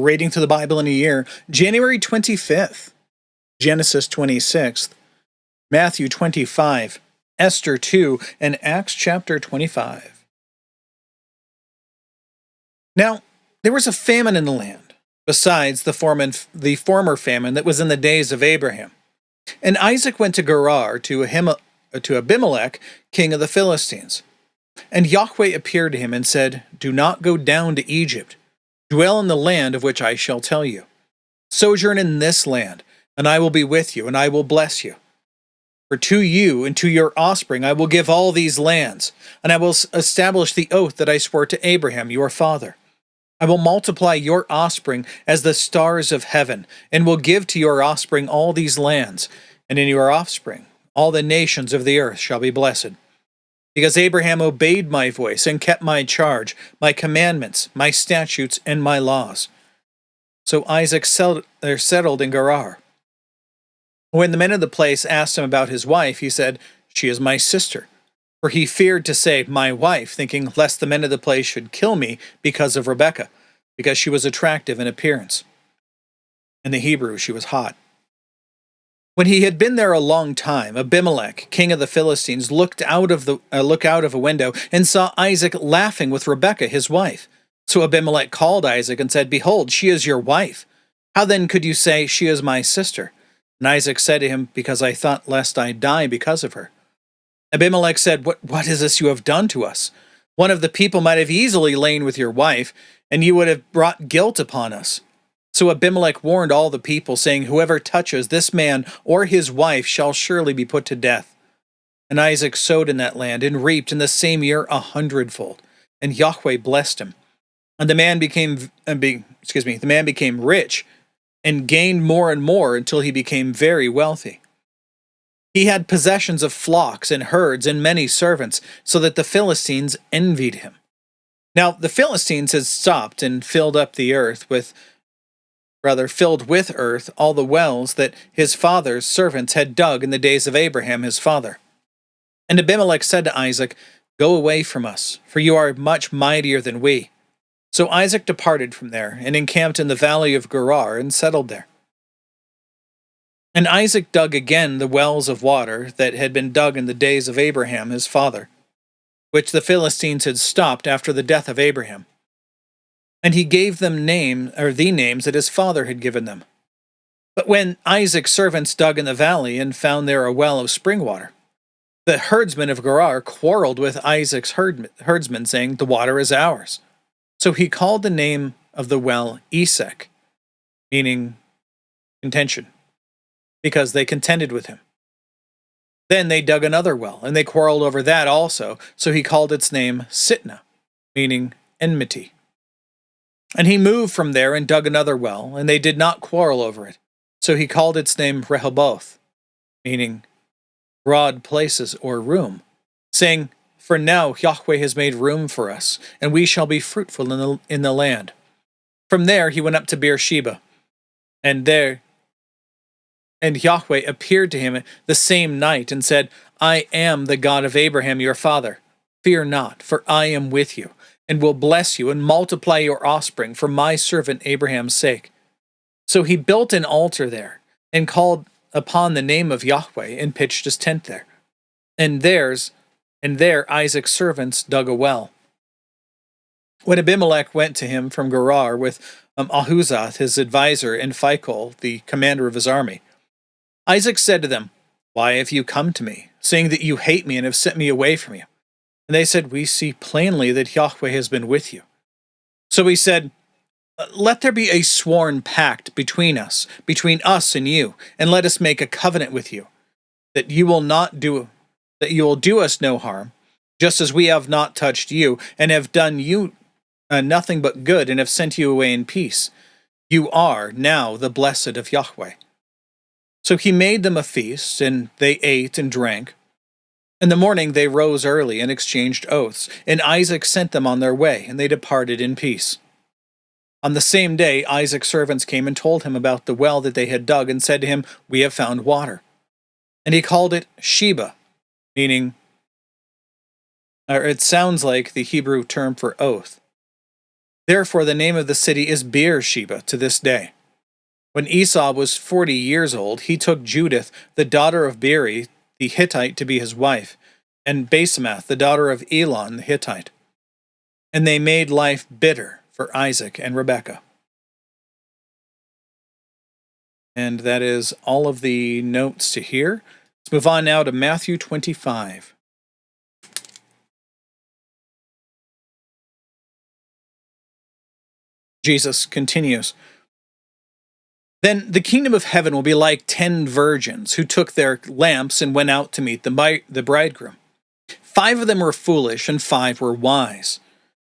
Reading through the Bible in a year, January 25th, Genesis 26th, Matthew 25, Esther 2, and Acts chapter 25. Now, there was a famine in the land, besides the former famine that was in the days of Abraham. And Isaac went to Gerar to Abimelech, king of the Philistines. And Yahweh appeared to him and said, "Do not go down to Egypt. Dwell in the land of which I shall tell you. Sojourn in this land, and I will be with you, and I will bless you. For to you and to your offspring I will give all these lands, and I will establish the oath that I swore to Abraham your father. I will multiply your offspring as the stars of heaven, and will give to your offspring all these lands, and in your offspring all the nations of the earth shall be blessed. Because Abraham obeyed my voice and kept my charge, my commandments, my statutes, and my laws." So Isaac settled in Gerar. When the men of the place asked him about his wife, he said, "She is my sister." For he feared to say, "my wife," thinking lest the men of the place should kill me because of Rebekah, because she was attractive in appearance. In the Hebrew, she was hot. When he had been there a long time, Abimelech, king of the Philistines, looked out of a window and saw Isaac laughing with Rebekah, his wife. So Abimelech called Isaac and said, "Behold, she is your wife. How then could you say, 'She is my sister'?" And Isaac said to him, "Because I thought lest I die because of her." Abimelech said, What is this you have done to us? One of the people might have easily lain with your wife, and you would have brought guilt upon us." So Abimelech warned all the people, saying, "Whoever touches this man or his wife shall surely be put to death." And Isaac sowed in that land and reaped in the same year 100-fold, and Yahweh blessed him. And the man became rich and gained more and more until he became very wealthy. He had possessions of flocks and herds and many servants, so that the Philistines envied him. Now the Philistines had stopped and filled with earth all the wells that his father's servants had dug in the days of Abraham his father. And Abimelech said to Isaac, "Go away from us, for you are much mightier than we." So Isaac departed from there, and encamped in the valley of Gerar, and settled there. And Isaac dug again the wells of water that had been dug in the days of Abraham his father, which the Philistines had stopped after the death of Abraham. And he gave them the names that his father had given them. But when Isaac's servants dug in the valley and found there a well of spring water, the herdsmen of Gerar quarreled with Isaac's herdsmen, saying, "The water is ours." So he called the name of the well Esek, meaning contention, because they contended with him. Then they dug another well, and they quarreled over that also, so he called its name Sitnah, meaning enmity. And he moved from there and dug another well, and they did not quarrel over it, so he called its name Rehoboth, meaning broad places or room, saying, "For now Yahweh has made room for us, and we shall be fruitful in the land." From there he went up to Beersheba, and Yahweh appeared to him the same night and said, "I am the God of Abraham your father. Fear not, for I am with you, and will bless you and multiply your offspring for my servant Abraham's sake." So he built an altar there, and called upon the name of Yahweh, and pitched his tent there. And there Isaac's servants dug a well. When Abimelech went to him from Gerar with Ahuzath his advisor, and Phicol the commander of his army, Isaac said to them, "Why have you come to me, saying that you hate me and have sent me away from you?" And they said, "We see plainly that Yahweh has been with you." So he said, "Let there be a sworn pact between us and you, and let us make a covenant with you, that you will do us no harm, just as we have not touched you, and have done you nothing but good, and have sent you away in peace. You are now the blessed of Yahweh." So he made them a feast, and they ate and drank. In the morning they rose early and exchanged oaths, and Isaac sent them on their way, and they departed in peace. On the same day Isaac's servants came and told him about the well that they had dug, and said to him, "We have found water." And he called it Sheba, meaning, or it sounds like the Hebrew term for oath. Therefore the name of the city is Beersheba to this day. When Esau was 40 years old, he took Judith, the daughter of Beeri, the Hittite, to be his wife, and Basemath, the daughter of Elon, the Hittite. And they made life bitter for Isaac and Rebekah. And that is all of the notes to here. Let's move on now to Matthew 25. Jesus continues. Then the kingdom of heaven will be like 10 virgins who took their lamps and went out to meet the bridegroom. 5 of them were foolish and 5 were wise.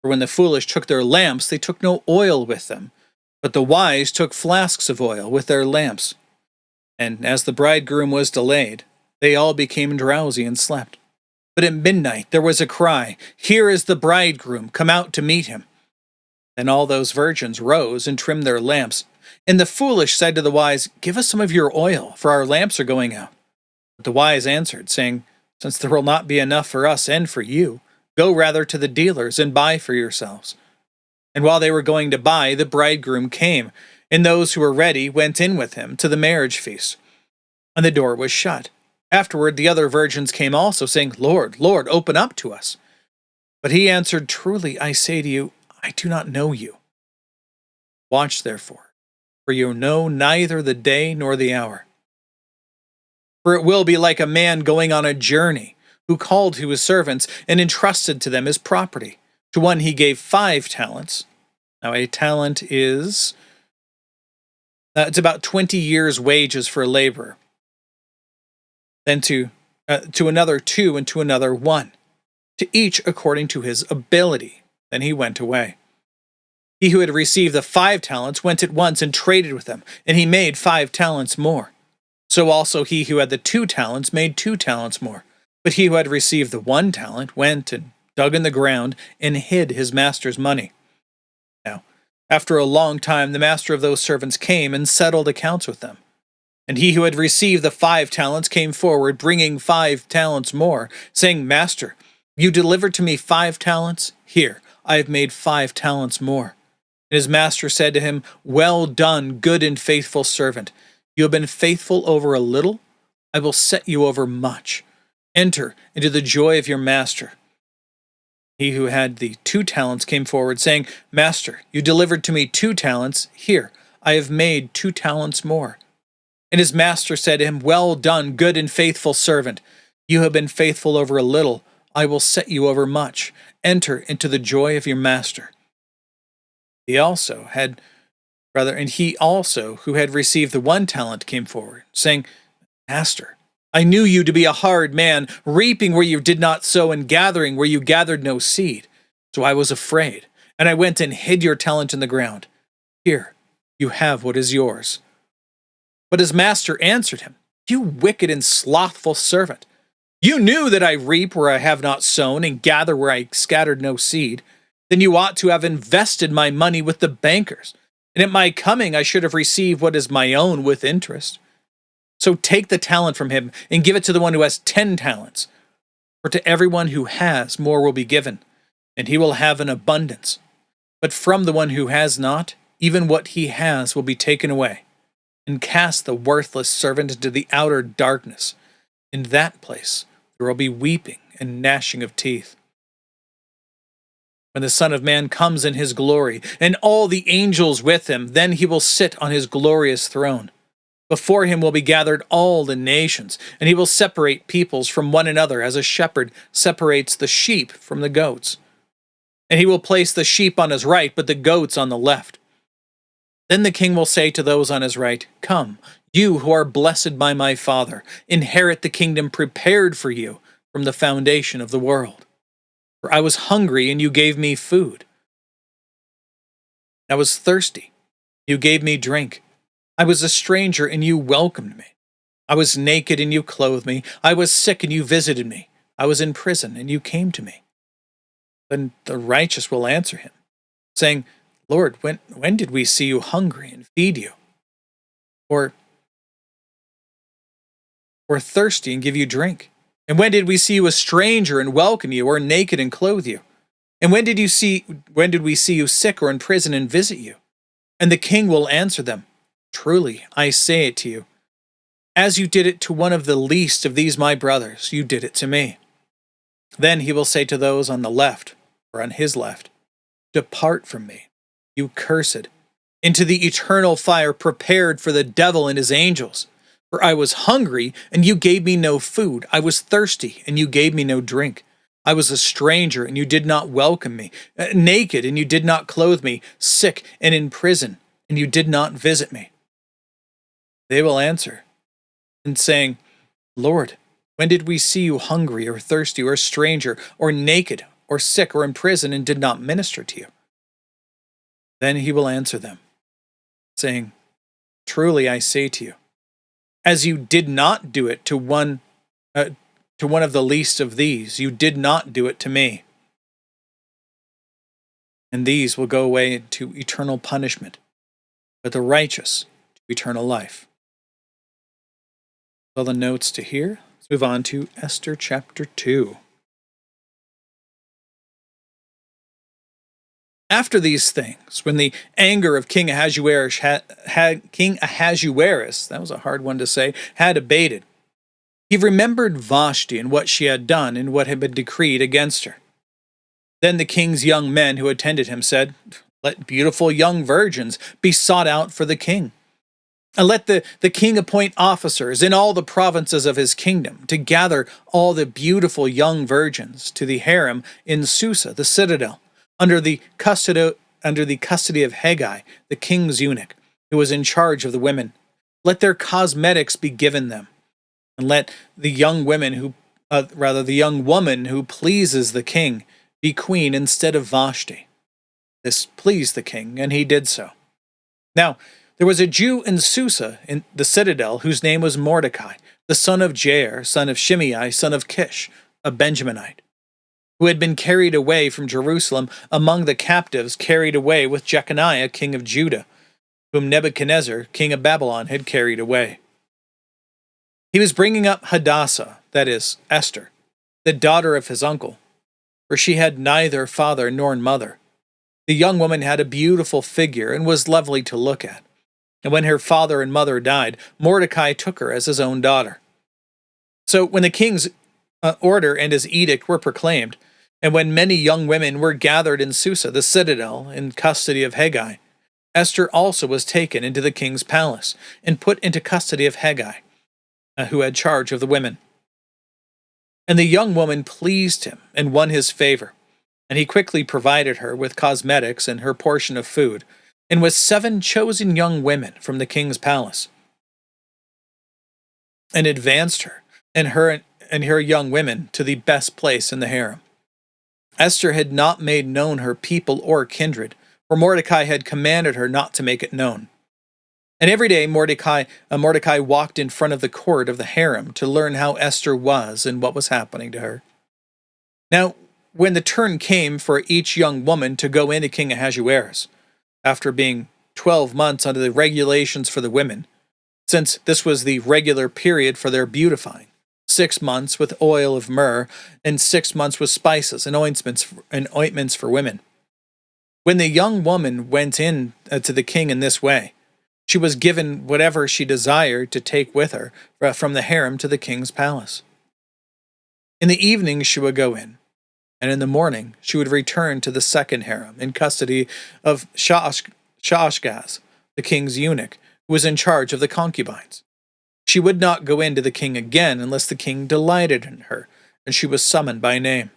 For when the foolish took their lamps, they took no oil with them, but the wise took flasks of oil with their lamps. And as the bridegroom was delayed, they all became drowsy and slept. But at midnight there was a cry, "Here is the bridegroom, come out to meet him." Then all those virgins rose and trimmed their lamps. And the foolish said to the wise, "Give us some of your oil, for our lamps are going out." But the wise answered, saying, "Since there will not be enough for us and for you, go rather to the dealers and buy for yourselves." And while they were going to buy, the bridegroom came, and those who were ready went in with him to the marriage feast. And the door was shut. Afterward the other virgins came also, saying, "Lord, Lord, open up to us." But he answered, "Truly I say to you, I do not know you. Watch therefore, for you know neither the day nor the hour. For it will be like a man going on a journey, who called to his servants and entrusted to them his property. To one he gave 5 talents. Now a talent is, it's about 20 years' wages for a laborer. Then to another 2, and to another 1, to each according to his ability. Then he went away. He who had received the 5 talents went at once and traded with them, and he made 5 talents more. So also he who had the 2 talents made 2 talents more. But he who had received the 1 talent went and dug in the ground and hid his master's money. Now, after a long time, the master of those servants came and settled accounts with them. And he who had received the 5 talents came forward, bringing 5 talents more, saying, "Master, you delivered to me 5 talents. Here, I have made 5 talents more." And his master said to him, "Well done, good and faithful servant. You have been faithful over a little. I will set you over much. Enter into the joy of your master." He who had the 2 talents came forward, saying, "Master, you delivered to me 2 talents. Here, I have made 2 talents more." And his master said to him, "Well done, good and faithful servant. You have been faithful over a little. I will set you over much. Enter into the joy of your master." And he also, who had received the 1 talent, came forward, saying, "Master, I knew you to be a hard man, reaping where you did not sow and gathering where you gathered no seed. So I was afraid, and I went and hid your talent in the ground. Here, you have what is yours." But his master answered him, "You wicked and slothful servant. You knew that I reap where I have not sown and gather where I scattered no seed. Then you ought to have invested my money with the bankers, and at my coming I should have received what is my own with interest. So take the talent from him and give it to the one who has 10 talents. For to everyone who has, more will be given, and he will have an abundance. But from the one who has not, even what he has will be taken away. And cast the worthless servant into the outer darkness. In that place there will be weeping and gnashing of teeth. When the Son of Man comes in his glory, and all the angels with him, then he will sit on his glorious throne. Before him will be gathered all the nations, and he will separate peoples from one another as a shepherd separates the sheep from the goats. And he will place the sheep on his right, but the goats on the left. Then the king will say to those on his right, "Come, you who are blessed by my Father, inherit the kingdom prepared for you from the foundation of the world. For I was hungry, and you gave me food. I was thirsty, you gave me drink. I was a stranger, and you welcomed me. I was naked, and you clothed me. I was sick, and you visited me. I was in prison, and you came to me." Then the righteous will answer him, saying, "Lord, when did we see you hungry and feed you? Or thirsty and give you drink? And when did we see you a stranger and welcome you, or naked and clothe you?" And when did we see you sick or in prison and visit you? And the king will answer them, truly, I say it to you, as you did it to one of the least of these my brothers, you did it to me. Then he will say to those on the left, or on his left, depart from me, you cursed, into the eternal fire prepared for the devil and his angels. For I was hungry, and you gave me no food. I was thirsty, and you gave me no drink. I was a stranger, and you did not welcome me, naked, and you did not clothe me, sick and in prison, and you did not visit me. They will answer, and saying, Lord, when did we see you hungry or thirsty or a stranger or naked or sick or in prison and did not minister to you? Then he will answer them, saying, truly I say to you, as you did not do it to one of the least of these, you did not do it to me. And these will go away into eternal punishment, but the righteous to eternal life. All the notes to here. Let's move on to Esther chapter 2. After these things, when the anger of King Ahasuerus, that was a hard one to say, had abated, he remembered Vashti and what she had done and what had been decreed against her. Then the king's young men who attended him said, let beautiful young virgins be sought out for the king. And let the king appoint officers in all the provinces of his kingdom to gather all the beautiful young virgins to the harem in Susa, the citadel, under the custody of Haggai, the king's eunuch, who was in charge of the women. Let their cosmetics be given them, and let the young the young woman who pleases the king be queen instead of Vashti. This pleased the king, and he did so. Now, there was a Jew in Susa, in the citadel, whose name was Mordecai, the son of Jair, son of Shimei, son of Kish, a Benjaminite, who had been carried away from Jerusalem among the captives carried away with Jeconiah, king of Judah, whom Nebuchadnezzar, king of Babylon, had carried away. He was bringing up Hadassah, that is, Esther, the daughter of his uncle, for she had neither father nor mother. The young woman had a beautiful figure and was lovely to look at. And when her father and mother died, Mordecai took her as his own daughter. So when the king's order and his edict were proclaimed, and when many young women were gathered in Susa, the citadel, in custody of Haggai, Esther also was taken into the king's palace and put into custody of Haggai, who had charge of the women. And the young woman pleased him and won his favor, and he quickly provided her with cosmetics and her portion of food, and with 7 chosen young women from the king's palace, and advanced her and her young women to the best place in the harem. Esther had not made known her people or kindred, for Mordecai had commanded her not to make it known. And every day Mordecai walked in front of the court of the harem to learn how Esther was and what was happening to her. Now, when the turn came for each young woman to go into King Ahasuerus, after being 12 months under the regulations for the women, since this was the regular period for their beautifying, 6 months with oil of myrrh, and 6 months with spices and ointments for women. When the young woman went in to the king in this way, she was given whatever she desired to take with her from the harem to the king's palace. In the evening she would go in, and in the morning she would return to the second harem in custody of Shaashgaz, the king's eunuch, who was in charge of the concubines. She would not go in to the king again unless the king delighted in her, and she was summoned by name.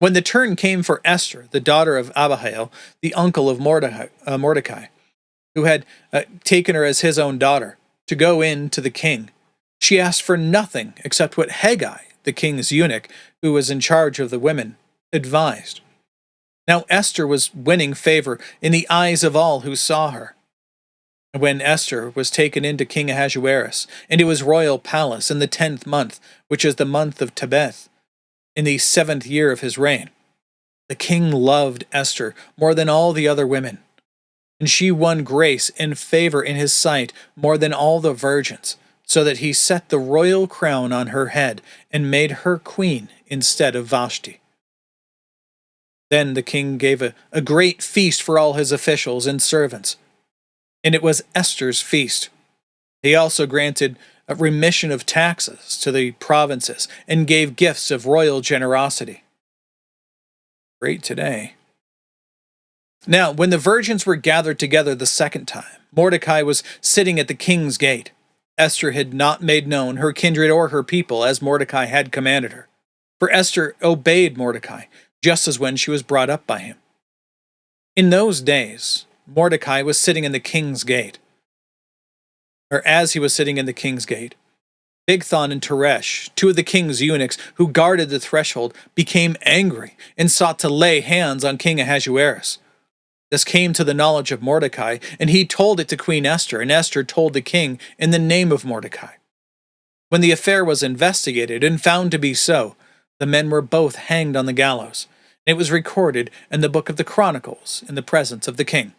When the turn came for Esther, the daughter of Abihail, the uncle of Mordecai, who had taken her as his own daughter, to go in to the king, she asked for nothing except what Haggai, the king's eunuch, who was in charge of the women, advised. Now Esther was winning favor in the eyes of all who saw her. When Esther was taken into King Ahasuerus, into his royal palace in the 10th month, which is the month of Tebeth, in the 7th year of his reign, the king loved Esther more than all the other women, and she won grace and favor in his sight more than all the virgins, so that he set the royal crown on her head and made her queen instead of Vashti. Then the king gave a great feast for all his officials and servants, and it was Esther's feast. He also granted a remission of taxes to the provinces and gave gifts of royal generosity. Great today. Now, when the virgins were gathered together the second time, Mordecai was sitting at the king's gate. Esther had not made known her kindred or her people as Mordecai had commanded her. For Esther obeyed Mordecai, just as when she was brought up by him. In those days, Mordecai was sitting in the king's gate. Or as he was sitting in the king's gate, Bigthan and Teresh, two of the king's eunuchs who guarded the threshold, became angry and sought to lay hands on King Ahasuerus. This came to the knowledge of Mordecai, and he told it to Queen Esther, and Esther told the king in the name of Mordecai. When the affair was investigated and found to be so, the men were both hanged on the gallows. It was recorded in the book of the Chronicles in the presence of the king.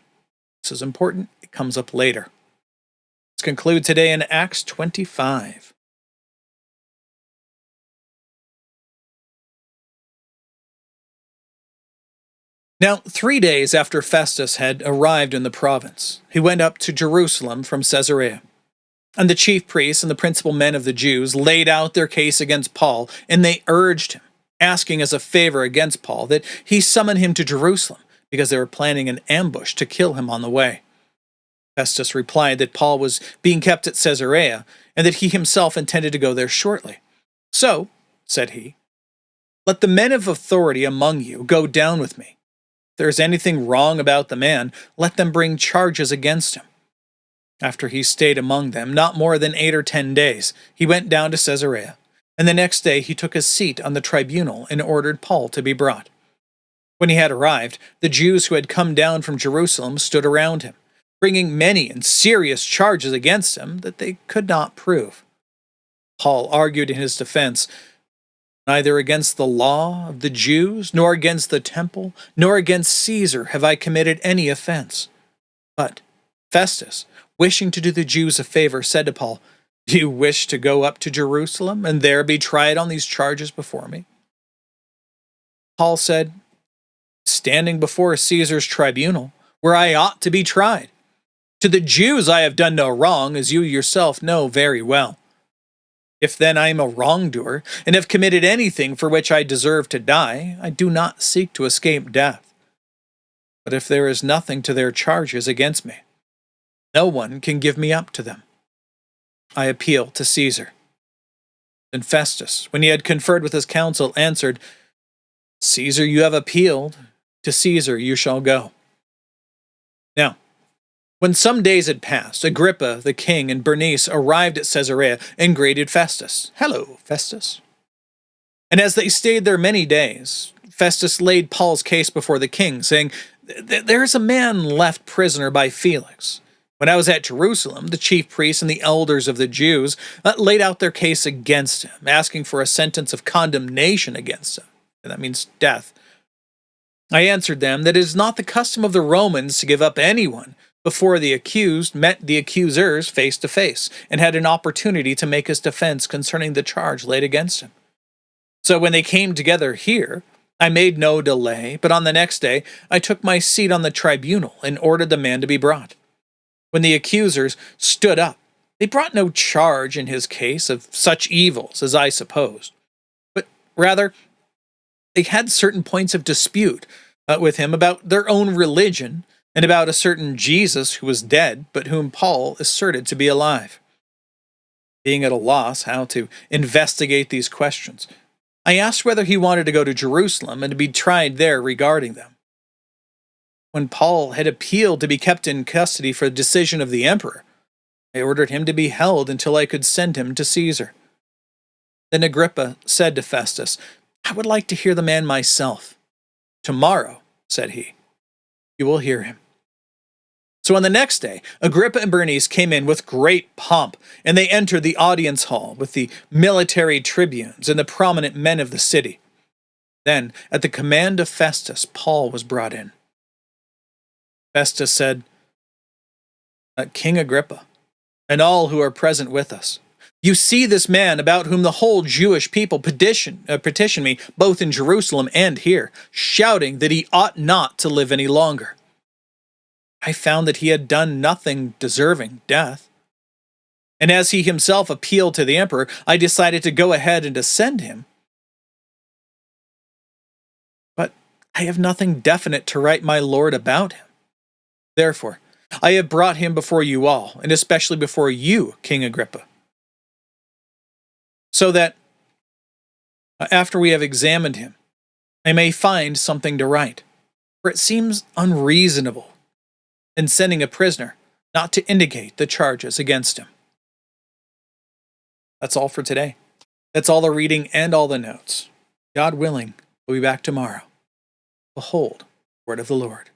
This is important. It comes up later. Let's conclude today in Acts 25. Now, 3 days after Festus had arrived in the province, he went up to Jerusalem from Caesarea. And the chief priests and the principal men of the Jews laid out their case against Paul, and they urged him, asking as a favor against Paul that he summon him to Jerusalem, because they were planning an ambush to kill him on the way. Festus replied that Paul was being kept at Caesarea, and that he himself intended to go there shortly. So, said he, let the men of authority among you go down with me. If there is anything wrong about the man, let them bring charges against him. After he stayed among them not more than 8 or 10 days, he went down to Caesarea, and the next day he took his seat on the tribunal and ordered Paul to be brought. When he had arrived, the Jews who had come down from Jerusalem stood around him, bringing many and serious charges against him that they could not prove. Paul argued in his defense, neither against the law of the Jews, nor against the temple, nor against Caesar have I committed any offense. But Festus, wishing to do the Jews a favor, said to Paul, do you wish to go up to Jerusalem and there be tried on these charges before me? Paul said, standing before Caesar's tribunal, where I ought to be tried. To the Jews I have done no wrong, as you yourself know very well. If then I am a wrongdoer, and have committed anything for which I deserve to die, I do not seek to escape death. But if there is nothing to their charges against me, no one can give me up to them. I appeal to Caesar. Then Festus, when he had conferred with his council, answered, Caesar you have appealed, to Caesar you shall go. Now, when some days had passed, Agrippa the king and Bernice arrived at Caesarea and greeted Festus. Hello, Festus. And as they stayed there many days, Festus laid Paul's case before the king, saying, there is a man left prisoner by Felix. When I was at Jerusalem, the chief priests and the elders of the Jews laid out their case against him, asking for a sentence of condemnation against him. And that means death. I answered them that it is not the custom of the Romans to give up anyone before the accused met the accusers face to face and had an opportunity to make his defense concerning the charge laid against him. So when they came together here, I made no delay, but on the next day I took my seat on the tribunal and ordered the man to be brought. When the accusers stood up, they brought no charge in his case of such evils as I supposed, but rather they had certain points of dispute with him about their own religion and about a certain Jesus who was dead, but whom Paul asserted to be alive. Being at a loss how to investigate these questions, I asked whether he wanted to go to Jerusalem and to be tried there regarding them. When Paul had appealed to be kept in custody for the decision of the emperor, I ordered him to be held until I could send him to Caesar. Then Agrippa said to Festus, I would like to hear the man myself. Tomorrow, said he, you will hear him. So on the next day, Agrippa and Bernice came in with great pomp, and they entered the audience hall with the military tribunes and the prominent men of the city. Then, at the command of Festus, Paul was brought in. Festus said, King Agrippa, and all who are present with us, You see this man about whom the whole Jewish people petition me, both in Jerusalem and here, shouting that he ought not to live any longer. I found that he had done nothing deserving death. And as he himself appealed to the emperor, I decided to go ahead and to send him. But I have nothing definite to write my lord about him. Therefore, I have brought him before you all, and especially before you, King Agrippa, so that after we have examined him, I may find something to write. For it seems unreasonable in sending a prisoner not to indicate the charges against him. That's all for today. That's all the reading and all the notes. God willing, we'll be back tomorrow. Behold, word of the Lord.